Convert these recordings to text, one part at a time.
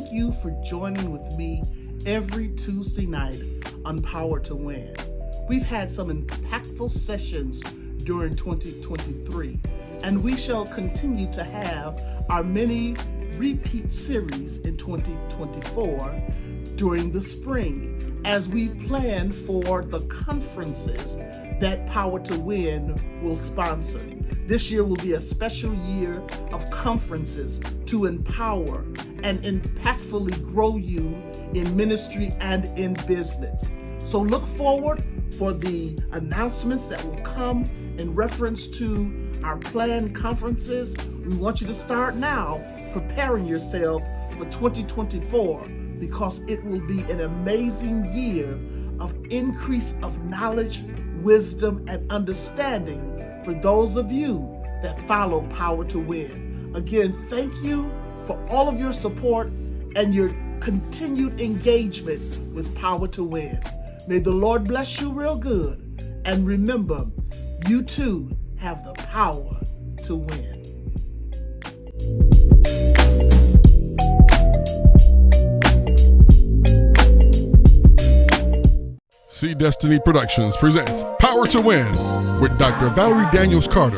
thank you for joining with me every Tuesday night on Power to Win. We've had some impactful sessions during 2023, and we shall continue to have our mini repeat series in 2024 during the spring as we plan for the conferences that Power to Win will sponsor. This year will be a special year of conferences to empower and impactfully grow you in ministry and in business. So look forward for the announcements that will come in reference to our planned conferences. We want you to start now preparing yourself for 2024 because it will be an amazing year of increase of knowledge, wisdom, and understanding for those of you that follow Power to Win. Again, thank you for all of your support and your continued engagement with Power to Win. May the Lord bless you real good. And remember, you too have the power to win. See Destiny Productions presents Power to Win with Dr. Valerie Daniels Carter.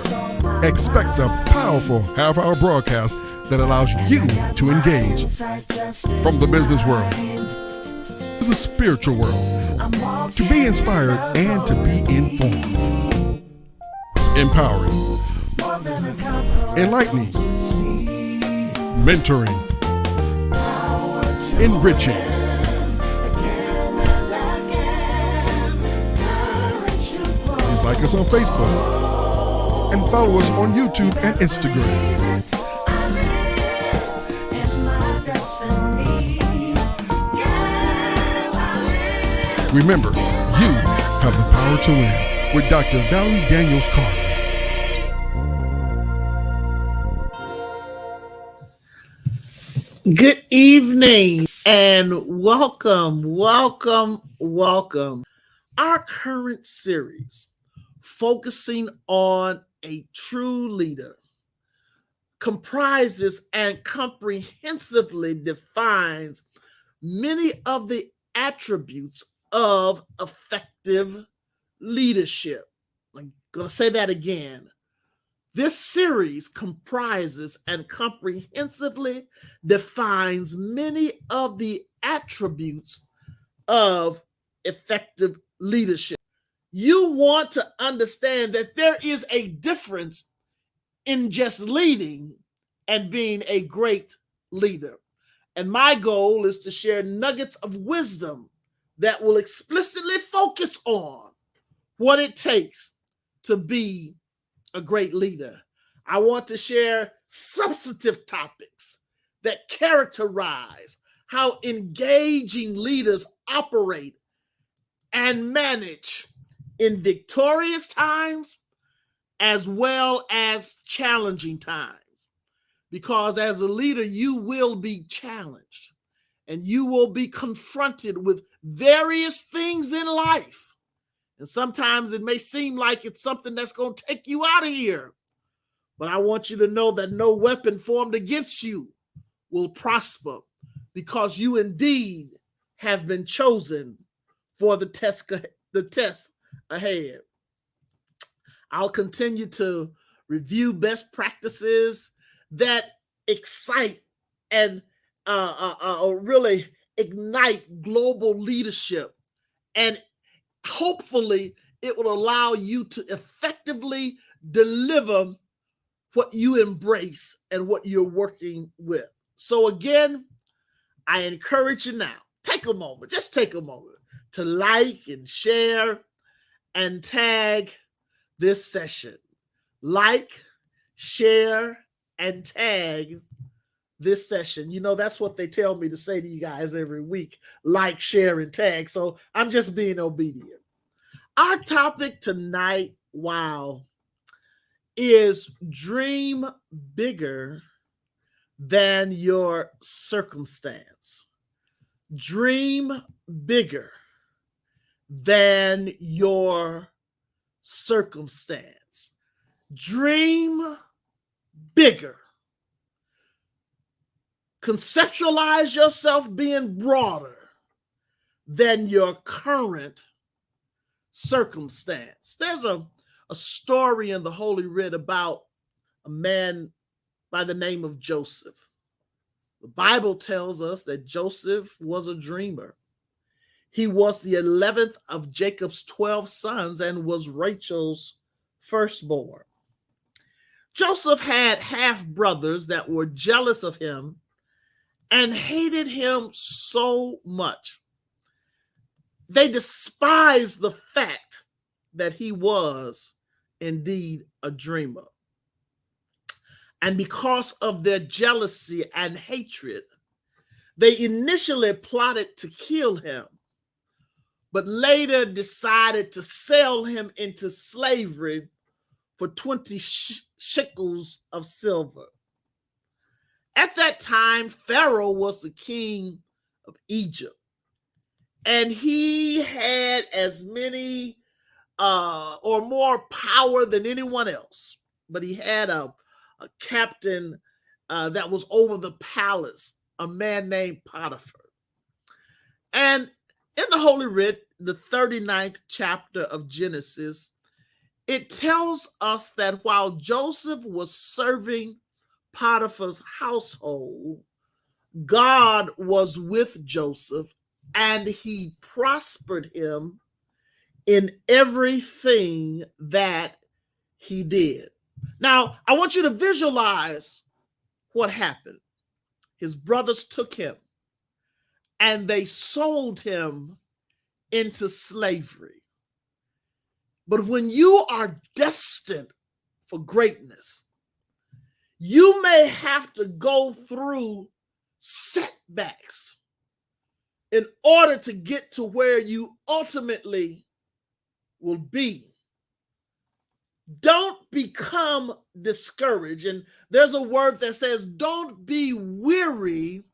Expect a powerful half-hour broadcast that allows you to engage from the business world to the spiritual world, to be inspired and to be informed, empowering, enlightening, mentoring, enriching. Please like us on Facebook and follow us on YouTube and Instagram. Remember, you have the power to win with Dr. Valerie Daniels Carter. Good evening and welcome. Our current series, focusing on a true leader, comprises and comprehensively defines many of the attributes of effective leadership. I'm going to say that again. This series comprises and comprehensively defines many of the attributes of effective leadership. You want to understand that there is a difference in just leading and being a great leader. And my goal is to share nuggets of wisdom that will explicitly focus on what it takes to be a great leader. I want to share substantive topics that characterize how engaging leaders operate and manage in victorious times as well as challenging times. Because as a leader, you will be challenged and you will be confronted with various things in life. And sometimes it may seem like it's something that's going to take you out of here. But I want you to know that no weapon formed against you will prosper because you indeed have been chosen for the test ahead. I'll continue to review best practices that excite and really ignite global leadership, and hopefully it will allow you to effectively deliver what you embrace and what you're working with. So again, I encourage you now, just take a moment to like and share and tag this session. Like, share, and tag this session. You know, that's what they tell me to say to you guys every week. Like, share, and tag. So I'm just being obedient. Our topic tonight, is dream bigger than your circumstance. Dream bigger than your circumstance. Dream bigger Conceptualize yourself being broader than your current circumstance. There's a story in the Holy Writ about a man by the name of Joseph. The Bible tells us that Joseph was a dreamer. He was the 11th of Jacob's 12 sons and was Rachel's firstborn. Joseph had half brothers that were jealous of him and hated him so much. They despised the fact that he was indeed a dreamer. And because of their jealousy and hatred, they initially plotted to kill him, but later decided to sell him into slavery for 20 shekels of silver. At that time, Pharaoh was the king of Egypt, and he had as many or more power than anyone else. But he had a captain that was over the palace, a man named Potiphar. And in the Holy Writ, the 39th chapter of Genesis, it tells us that while Joseph was serving Potiphar's household, God was with Joseph and he prospered him in everything that he did. Now, I want you to visualize what happened. His brothers took him and they sold him into slavery. But when you are destined for greatness, you may have to go through setbacks in order to get to where you ultimately will be. Don't become discouraged. And there's a word that says, don't be weary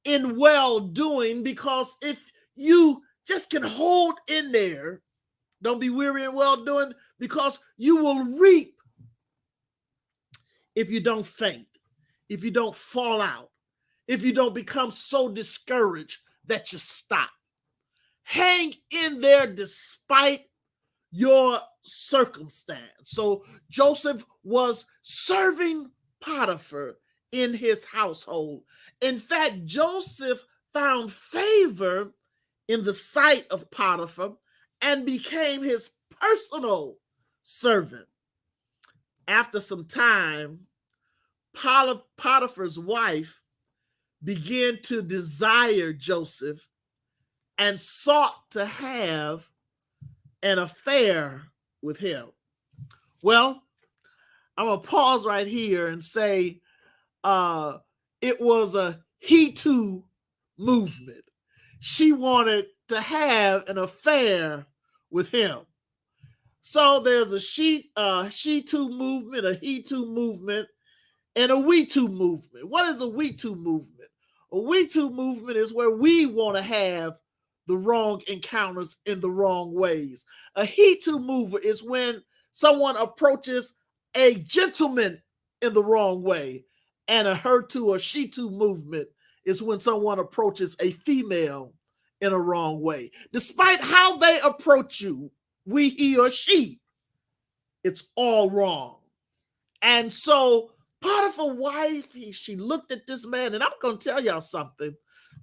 in well-doing, because if you just can hold in there, don't be weary in well-doing, because you will reap if you don't faint, if you don't fall out, if you don't become so discouraged that you stop. Hang in there despite your circumstance. So Joseph was serving Potiphar in his household. In fact, Joseph found favor in the sight of Potiphar and became his personal servant. After some time, Potiphar's wife began to desire Joseph and sought to have an affair with him. Well, I'm going to pause right here and say it was a he too movement. She wanted to have an affair with him. So there's a she too movement, a he too movement, and a we too movement. What is a we too movement? A we too movement is where we want to have the wrong encounters in the wrong ways. A he too mover is when someone approaches a gentleman in the wrong way. And a her too or she too movement is when someone approaches a female in a wrong way. Despite how they approach you, we, he or she, it's all wrong. And so Potiphar's wife, she looked at this man, and I'm going to tell y'all something.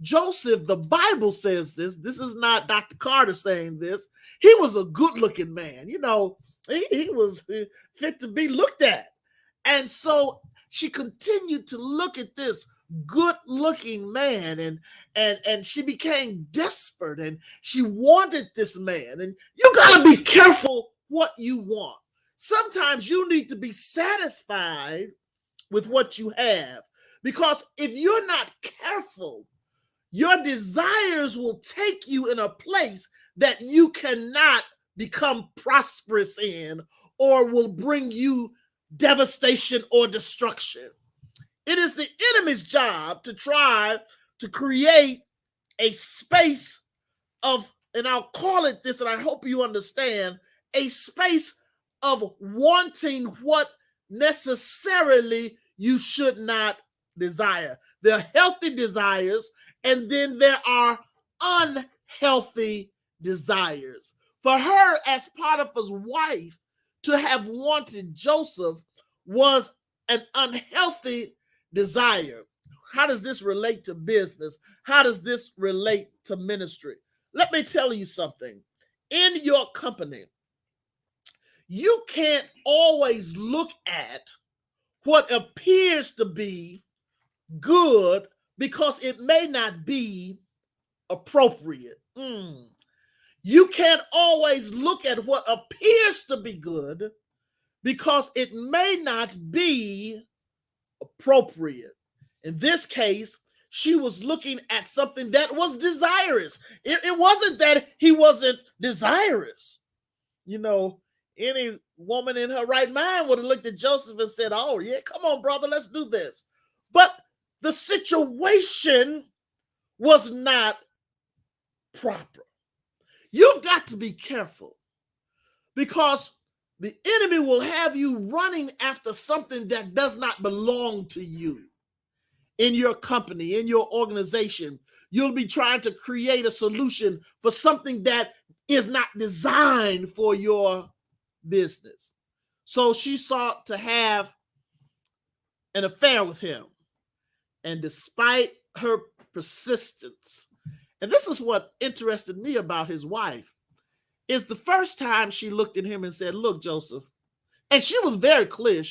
Joseph, the Bible says this is not Dr. Carter saying this. He was a good-looking man. You know, he was fit to be looked at. And so she continued to look at this good-looking man, and she became desperate, and she wanted this man. And you got to be careful what you want. Sometimes you need to be satisfied with what you have, because if you're not careful, your desires will take you in a place that you cannot become prosperous in, or will bring you devastation or destruction. It is the enemy's job to try to create a space of, and I'll call it this, and I hope you understand, a space of wanting what necessarily you should not desire. There are healthy desires, and then there are unhealthy desires. For her, as Potiphar's wife, to have wanted Joseph was an unhealthy desire. How does this relate to business? How does this relate to ministry? Let me tell you something. In your company, you can't always look at what appears to be good because it may not be appropriate. You can't always look at what appears to be good because it may not be appropriate. In this case, she was looking at something that was desirous. It wasn't that he wasn't desirous. You know, any woman in her right mind would have looked at Joseph and said, oh, yeah, come on, brother, let's do this. But the situation was not proper. You've got to be careful because the enemy will have you running after something that does not belong to you. In your company, in your organization, you'll be trying to create a solution for something that is not designed for your business. So she sought to have an affair with him. And despite her persistence, and this is what interested me about his wife, is the first time she looked at him and said, look, Joseph, and she was very clear.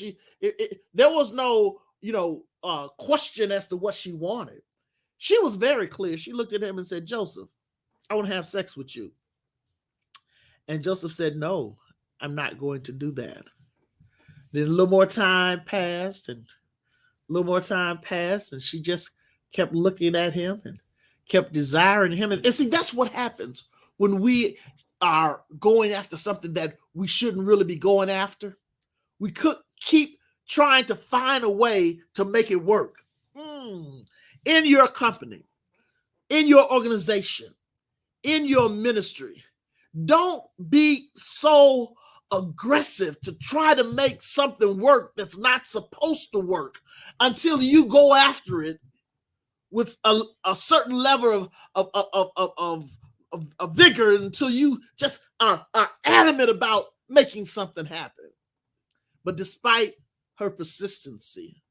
There was no, question as to what she wanted. She was very clear. She looked at him and said, Joseph, I want to have sex with you. And Joseph said, no, I'm not going to do that. Then a little more time passed and she just kept looking at him and kept desiring him. And see, that's what happens when we are going after something that we shouldn't really be going after. We could keep trying to find a way to make it work. In your company, in your organization, in your ministry, don't be so aggressive to try to make something work that's not supposed to work until you go after it with a certain level of vigor, until you just are adamant about making something happen. But despite her persistency,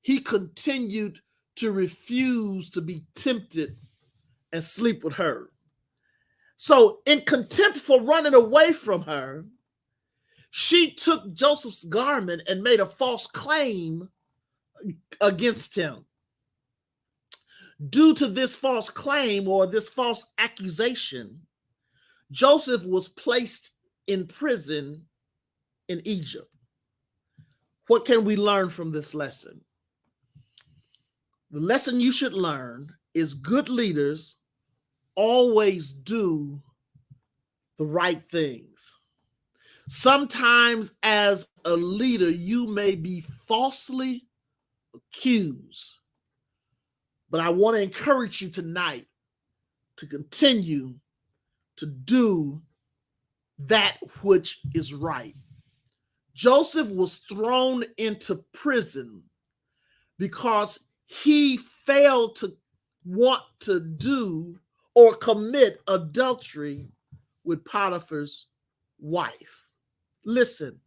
he continued to refuse to be tempted and sleep with her. So in contempt for running away from her, she took Joseph's garment and made a false claim against him. Due to this false claim or this false accusation, Joseph was placed in prison in Egypt. What can we learn from this lesson? The lesson you should learn is good leaders always do the right things. Sometimes as a leader, you may be falsely accused. But I want to encourage you tonight to continue to do that which is right. Joseph was thrown into prison because he failed to want to do or commit adultery with Potiphar's wife. Listen,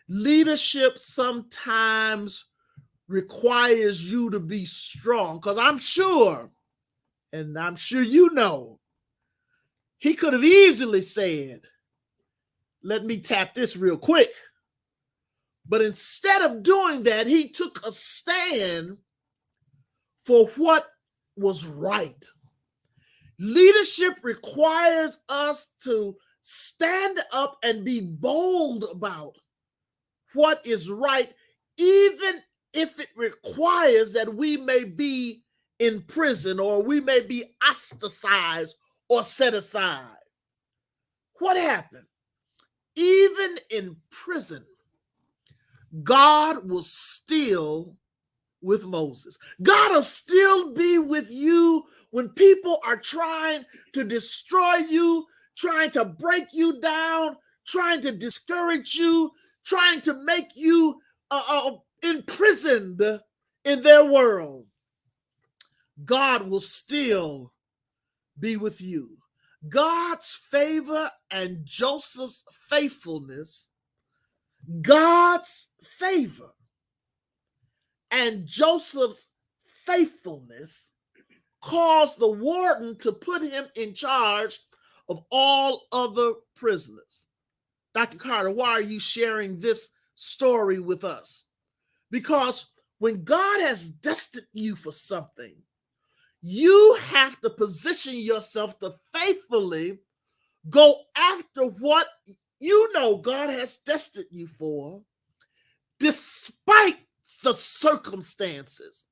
leadership sometimes requires you to be strong, because I'm sure you know, he could have easily said, let me tap this real quick. But instead of doing that, he took a stand for what was right. Leadership requires us to stand up and be bold about what is right, even if it requires that we may be in prison or we may be ostracized or set aside. What happened? Even in prison, God was still with Moses. God will still be with you when people are trying to destroy you, trying to break you down, trying to discourage you, trying to make you imprisoned in their world. God will still be with you. God's favor and Joseph's faithfulness, God's favor and Joseph's faithfulness caused the warden to put him in charge of all other prisoners. Dr. Carter, why are you sharing this story with us? Because when God has destined you for something, you have to position yourself to faithfully go after what you know God has destined you for, despite the circumstances.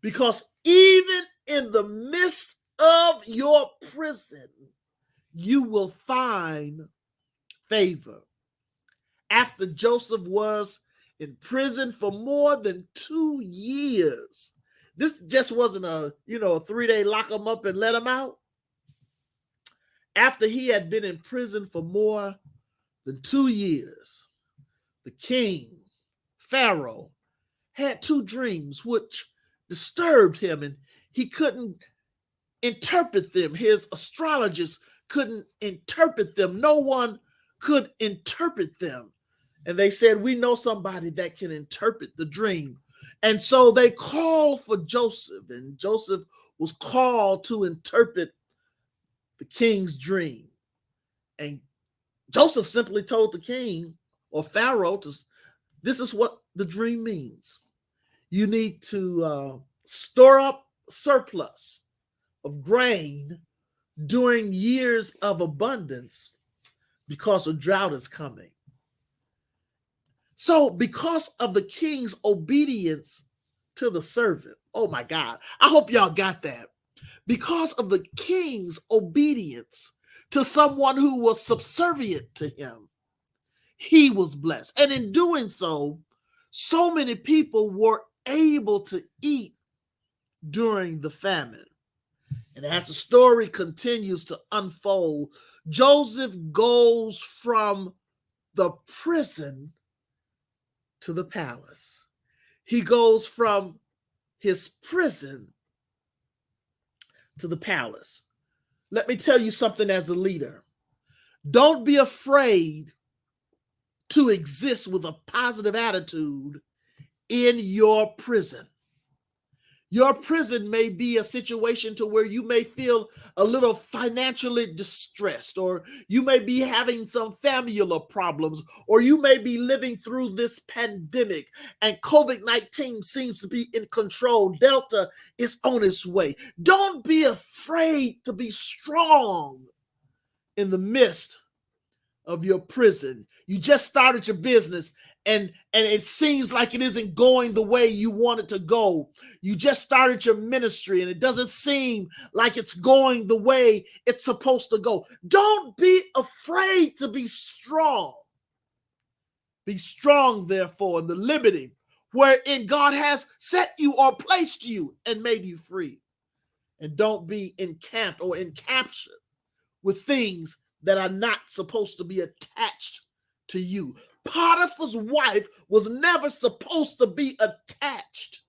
Because even in the midst of your prison, you will find favor. After Joseph was in prison for more than 2 years, this just wasn't a 3-day lock him up and let him out. After he had been in prison for more than 2 years, the king, Pharaoh, had 2 dreams which disturbed him, and he couldn't interpret them. His astrologers couldn't interpret them. No one could interpret them. And they said, we know somebody that can interpret the dream. And so they called for Joseph, and Joseph was called to interpret the king's dream. And Joseph simply told the king or Pharaoh, this is what the dream means. You need to store up surplus of grain during years of abundance because a drought is coming. So because of the king's obedience to the servant, oh my God, I hope y'all got that. Because of the king's obedience to someone who was subservient to him, he was blessed. And in doing so, so many people were able to eat during the famine. And as the story continues to unfold, Joseph goes from the prison to the palace. He goes from his prison to the palace. Let me tell you something as a leader. Don't be afraid to exist with a positive attitude in your prison. Your prison may be a situation to where you may feel a little financially distressed, or you may be having some familial problems, or you may be living through this pandemic and COVID-19 seems to be in control. Delta is on its way. Don't be afraid to be strong in the midst of your prison. You just started your business and it seems like it isn't going the way you want it to go. You just started your ministry and it doesn't seem like it's going the way it's supposed to go. Don't be afraid to be strong. Be strong, therefore, in the liberty wherein God has set you or placed you and made you free. And don't be encamped or encaptured with things that are not supposed to be attached to you. Potiphar's wife was never supposed to be attached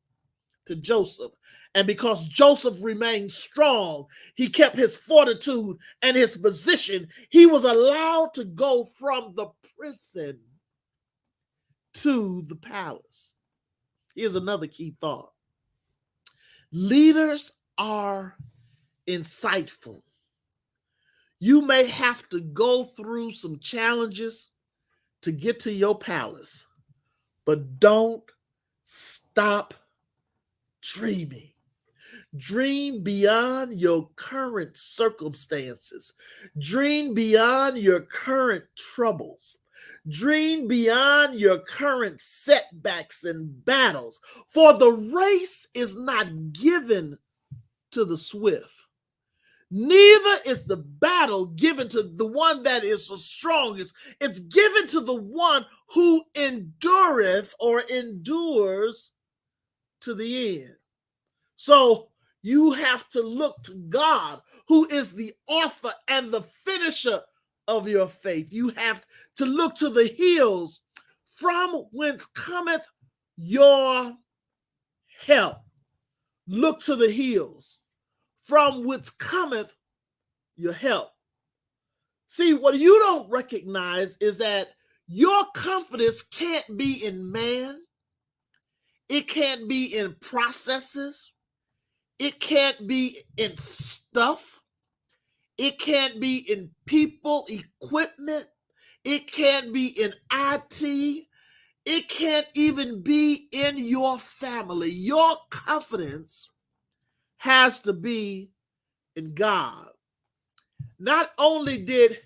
to Joseph. And because Joseph remained strong, he kept his fortitude and his position. He was allowed to go from the prison to the palace. Here's another key thought. Leaders are insightful. You may have to go through some challenges to get to your palace, but don't stop dreaming. Dream beyond your current circumstances. Dream beyond your current troubles. Dream beyond your current setbacks and battles. For the race is not given to the swift. Neither is the battle given to the one that is the strongest. It's given to the one who endureth or endures to the end. So you have to look to God, who is the author and the finisher of your faith. You have to look to the hills from whence cometh your help. Look to the hills, from which cometh your help. See, what you don't recognize is that your confidence can't be in man. It can't be in processes. It can't be in stuff. It can't be in people, equipment. It can't be in IT. It can't even be in your family. Your confidence has to be in God. Not only did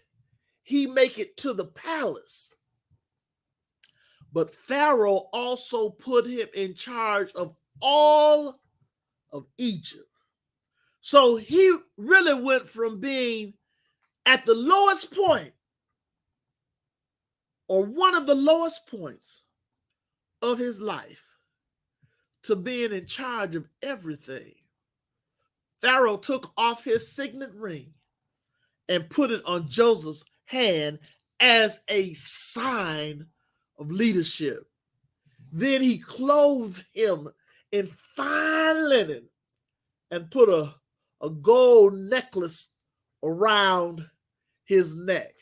he make it to the palace, but Pharaoh also put him in charge of all of Egypt. So he really went from being at the lowest point, or one of the lowest points of his life, to being in charge of everything. Pharaoh took off his signet ring and put it on Joseph's hand as a sign of leadership. Then he clothed him in fine linen and put a gold necklace around his neck.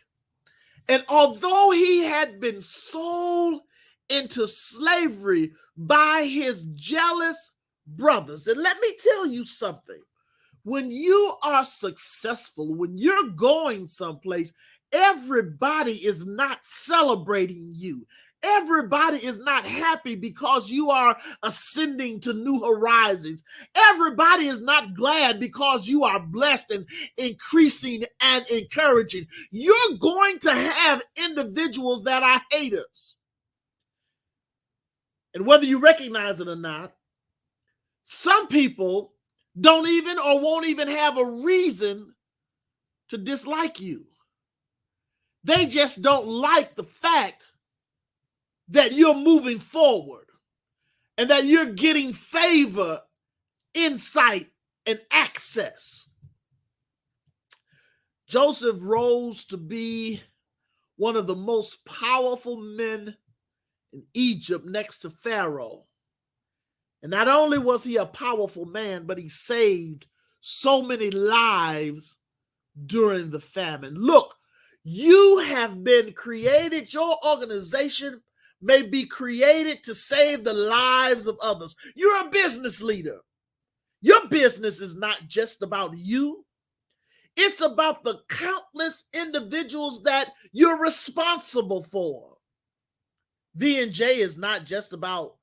And although he had been sold into slavery by his jealous brothers, and let me tell you something, when you are successful, when you're going someplace, everybody is not celebrating you. Everybody is not happy because you are ascending to new horizons. Everybody is not glad because you are blessed and increasing and encouraging. You're going to have individuals that are haters. And whether you recognize it or not, some people don't even or won't even have a reason to dislike you. They just don't like the fact that you're moving forward and that you're getting favor, insight, and access. Joseph rose to be one of the most powerful men in Egypt next to Pharaoh. And not only was he a powerful man, but he saved so many lives during the famine. Look, you have been created, your organization may be created to save the lives of others. You're a business leader. Your business is not just about you. It's about the countless individuals that you're responsible for. V&J is not just about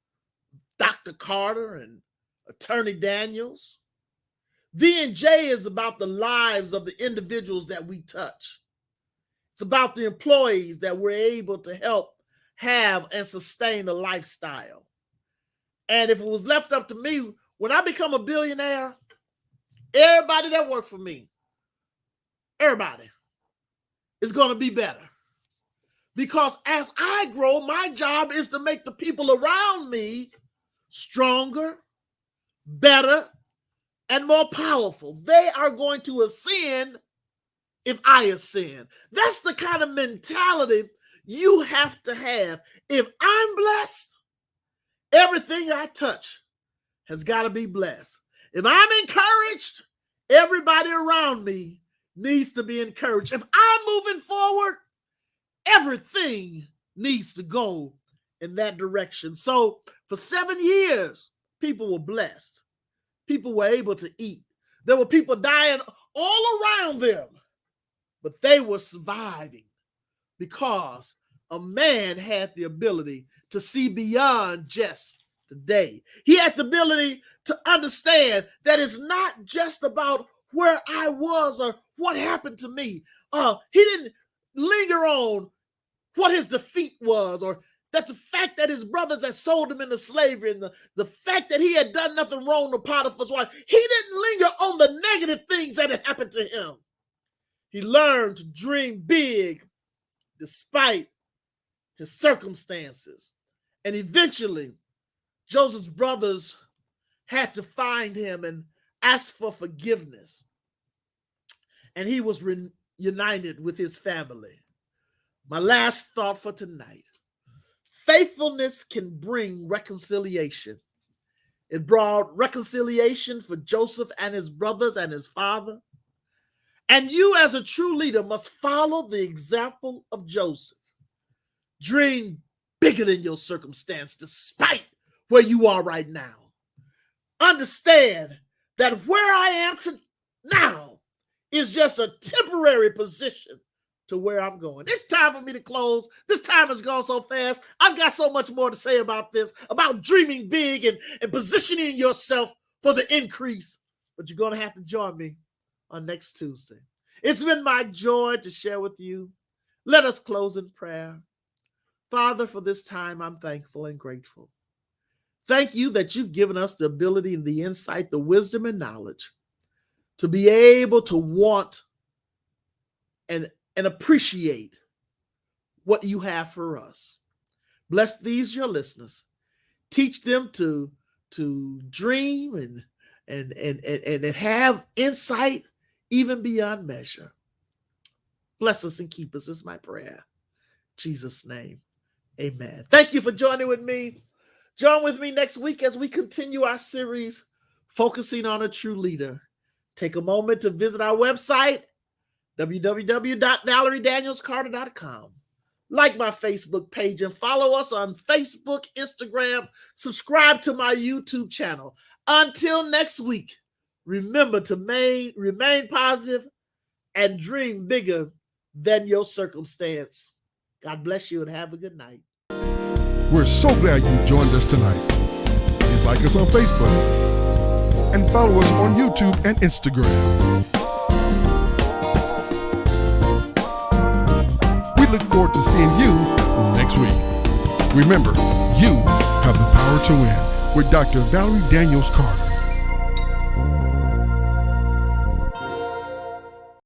Dr. Carter and Attorney Daniels. V&J is about the lives of the individuals that we touch. It's about the employees that we're able to help have and sustain a lifestyle. And if it was left up to me, when I become a billionaire, everybody that worked for me, everybody is going to be better. Because as I grow, my job is to make the people around me stronger, better, and more powerful. They are going to ascend if I ascend. That's the kind of mentality you have to have. If I'm blessed, everything I touch has got to be blessed. If I'm encouraged, everybody around me needs to be encouraged. If I'm moving forward, everything needs to go in that direction. So for 7 years, people were blessed. People were able to eat. There were people dying all around them, but they were surviving because a man had the ability to see beyond just today. He had the ability to understand that it's not just about where I was or what happened to me. He didn't linger on what his defeat was, or that the fact that his brothers had sold him into slavery, and the fact that he had done nothing wrong to Potiphar's wife. He didn't linger on the negative things that had happened to him. He learned to dream big despite his circumstances. And eventually, Joseph's brothers had to find him and ask for forgiveness. And he was reunited with his family. My last thought for tonight: faithfulness can bring reconciliation. It brought reconciliation for Joseph and his brothers and his father. And you, as a true leader, must follow the example of Joseph. Dream bigger than your circumstance, despite where you are right now. Understand that where I am now is just a temporary position to where I'm going. It's time for me to close. This time has gone so fast. I've got so much more to say about this, about dreaming big and positioning yourself for the increase. But you're going to have to join me on next Tuesday. It's been my joy to share with you. Let us close in prayer. Father, for this time, I'm thankful and grateful. Thank you that you've given us the ability and the insight, the wisdom and knowledge to be able to want and appreciate what you have for us. Bless these, your listeners. Teach them to dream and have insight even beyond measure. Bless us and keep us is my prayer. In Jesus' name, amen. Thank you for joining with me. Join with me next week as we continue our series focusing on a true leader. Take a moment to visit our website, www.valeriedanielscarter.com. Like my Facebook page and follow us on Facebook, Instagram. Subscribe to my YouTube channel. Until next week, remember to remain positive and dream bigger than your circumstance. God bless you and have a good night. We're so glad you joined us tonight. Please like us on Facebook and follow us on YouTube and Instagram. We look forward to seeing you next week. Remember, you have the power to win with Dr. Valerie Daniels Carter.